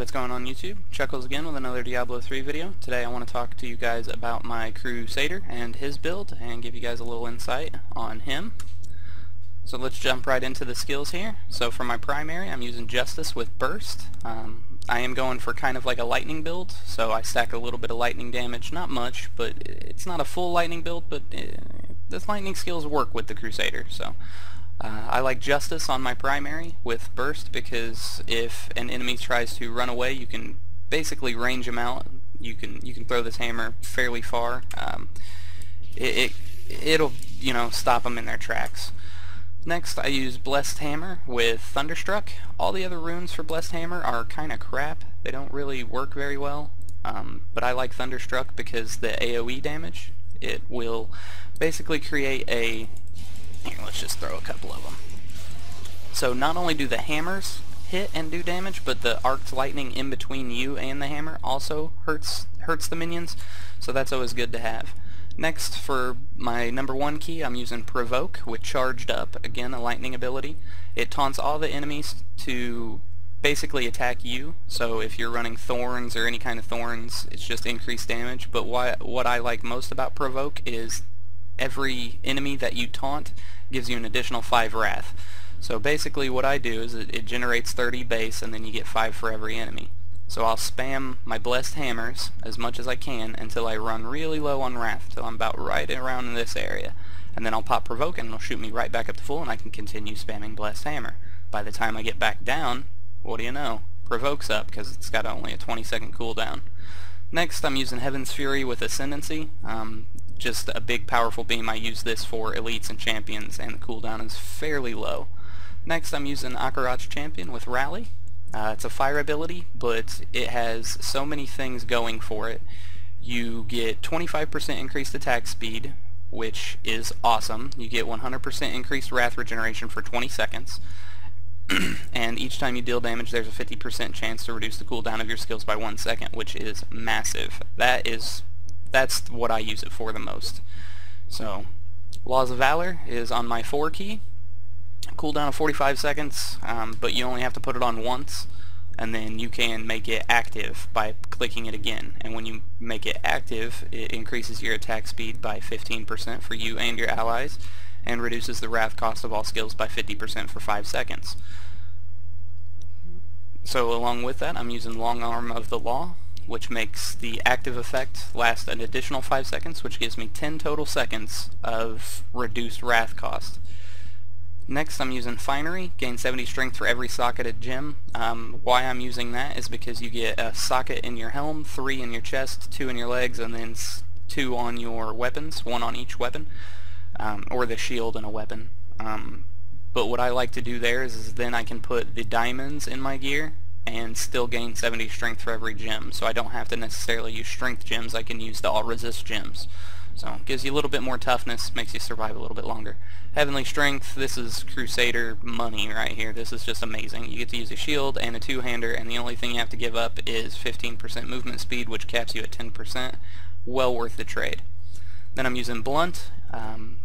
what's going on YouTube? Chuckles again with another Diablo 3 video. Today I want to talk to you guys about my Crusader and his build and give you guys a little insight on him. So let's jump right into the skills here. So for my primary, I'm using Justice with Burst. I am going for kind of like a lightning build, so I stack a little bit of lightning damage, not much, but it's not a full lightning build, but this lightning skills work with the Crusader. So I like Justice on my primary with Burst because if an enemy tries to run away, you can basically range him out. You can throw this hammer fairly far. It'll stop them in their tracks. Next, I use Blessed Hammer with Thunderstruck. All the other runes for Blessed Hammer are kind of crap. They don't really work very well. But I like Thunderstruck because the AoE damage, it will basically create a... Here, let's just throw a couple of them. So not only do the hammers hit and do damage, but the arced lightning in between you and the hammer also hurts the minions, so that's always good to have. Next, for my number 1 key, I'm using Provoke with Charged Up, again a lightning ability. It taunts all the enemies to basically attack you, so if you're running thorns or any kind of thorns, it's just increased damage. But what I like most about Provoke is every enemy that you taunt gives you an additional 5 wrath. So basically what I do is it generates 30 base and then you get 5 for every enemy. So I'll spam my Blessed Hammers as much as I can until I run really low on wrath, till I'm about right around in this area. And then I'll pop Provoke and it'll shoot me right back up to full and I can continue spamming Blessed Hammer. By the time I get back down, what do you know? Provoke's up because it's got only a 20-second cooldown. Next, I'm using Heaven's Fury with Ascendancy. Just a big powerful beam. I use this for elites and champions and the cooldown is fairly low. Next, I'm using xChucklesGamingx Champion with Rally. It's a fire ability, but it has so many things going for it. You get 25% increased attack speed, which is awesome. You get 100% increased wrath regeneration for 20 seconds. And each time you deal damage, there's a 50% chance to reduce the cooldown of your skills by 1 second, which is massive. That's what I use it for the most. So, Laws of Valor is on my 4 key. Cooldown of 45 seconds, but you only have to put it on once, and then you can make it active by clicking it again. And when you make it active, it increases your attack speed by 15% for you and your allies, and reduces the wrath cost of all skills by 50% for 5 seconds. So along with that, I'm using Long Arm of the Law, which makes the active effect last an additional 5 seconds, which gives me 10 total seconds of reduced wrath cost. Next, I'm using Finery, gain 70 strength for every socketed gem. Why I'm using that is because you get a socket in your helm, 3 in your chest, 2 in your legs, and then 2 on your weapons, 1 on each weapon, or the shield and a weapon. But what I like to do there is then I can put the diamonds in my gear and still gain 70 strength for every gem, so I don't have to necessarily use strength gems. I can use the all resist gems. So it gives you a little bit more toughness, makes you survive a little bit longer. Heavenly Strength, this is Crusader money right here. This is just amazing. You get to use a shield and a two-hander, and the only thing you have to give up is 15% movement speed, which caps you at 10%. Well worth the trade. Then I'm using Blunt.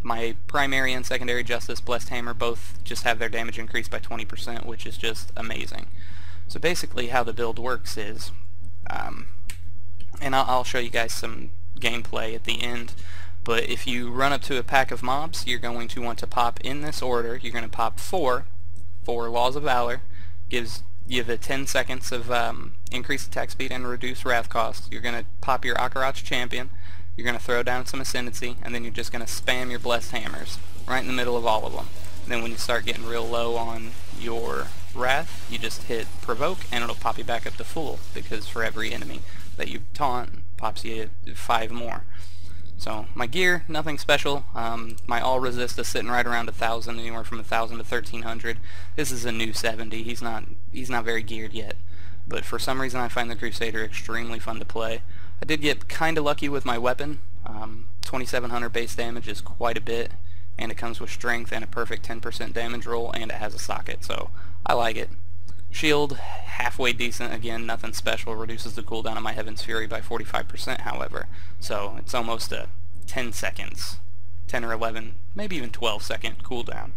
My primary and secondary Justice, Blessed Hammer, both just have their damage increased by 20%, which is just amazing. So basically how the build works is, and I'll show you guys some gameplay at the end, but if you run up to a pack of mobs, you're going to want to pop in this order. You're going to pop 4 Laws of Valor, gives you the 10 seconds of increased attack speed and reduced wrath cost. You're going to pop your xChucklesGamingx Champion, you're going to throw down some Ascendancy, and then you're just going to spam your Blessed Hammers right in the middle of all of them. And then when you start getting real low on your wrath, you just hit Provoke and it'll pop you back up to full, because for every enemy that you taunt, pops you 5 more. So my gear, nothing special. My all resist is sitting right around 1,000, anywhere from 1,000 to 1,300. This is a new 70. He's not very geared yet, but for some reason I find the Crusader extremely fun to play. I did get kind of lucky with my weapon. 2,700 base damage is quite a bit, and it comes with strength and a perfect 10% damage roll, and it has a socket, so I like it. Shield, halfway decent, again, nothing special, reduces the cooldown of my Heaven's Fury by 45%, however, so it's almost a 10 seconds, 10 or 11, maybe even 12 second cooldown.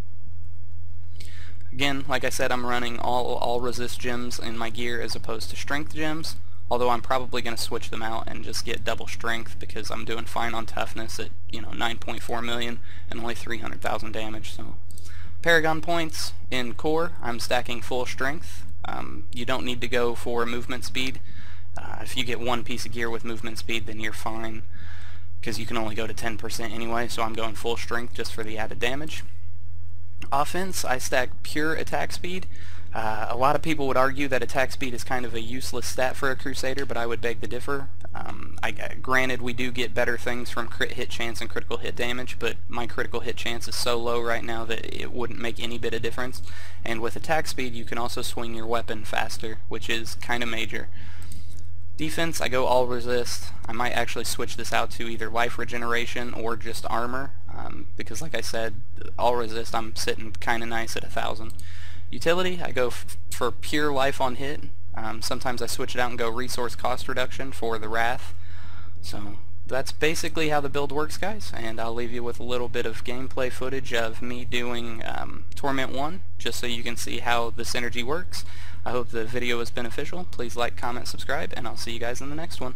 Again, like I said, I'm running all resist gems in my gear as opposed to strength gems, although I'm probably going to switch them out and just get double strength because I'm doing fine on toughness at 9.4 million and only 300,000 damage. So Paragon points in core, I'm stacking full strength. You don't need to go for movement speed. If you get one piece of gear with movement speed, then you're fine because you can only go to 10% anyway, so I'm going full strength just for the added damage. Offense, I stack pure attack speed. A lot of people would argue that attack speed is kind of a useless stat for a Crusader, but I would beg to differ. Granted, we do get better things from crit hit chance and critical hit damage, but my critical hit chance is so low right now that it wouldn't make any bit of difference. And with attack speed, you can also swing your weapon faster, which is kind of major. Defense, I go all resist. I might actually switch this out to either life regeneration or just armor, because like I said, all resist, I'm sitting kind of nice at 1,000. Utility, I go for pure life on hit. Sometimes I switch it out and go resource cost reduction for the Wrath. So that's basically how the build works, guys, and I'll leave you with a little bit of gameplay footage of me doing Torment 1, just so you can see how the synergy works. I hope the video was beneficial. Please like, comment, subscribe, and I'll see you guys in the next one.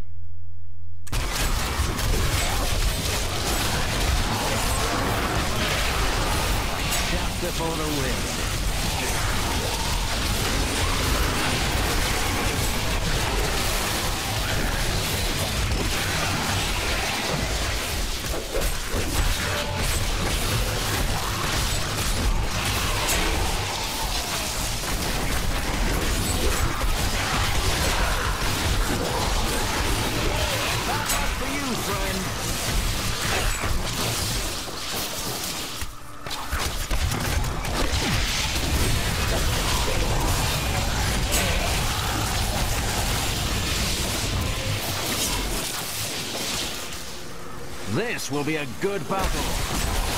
Chapter for the win. This will be a good battle.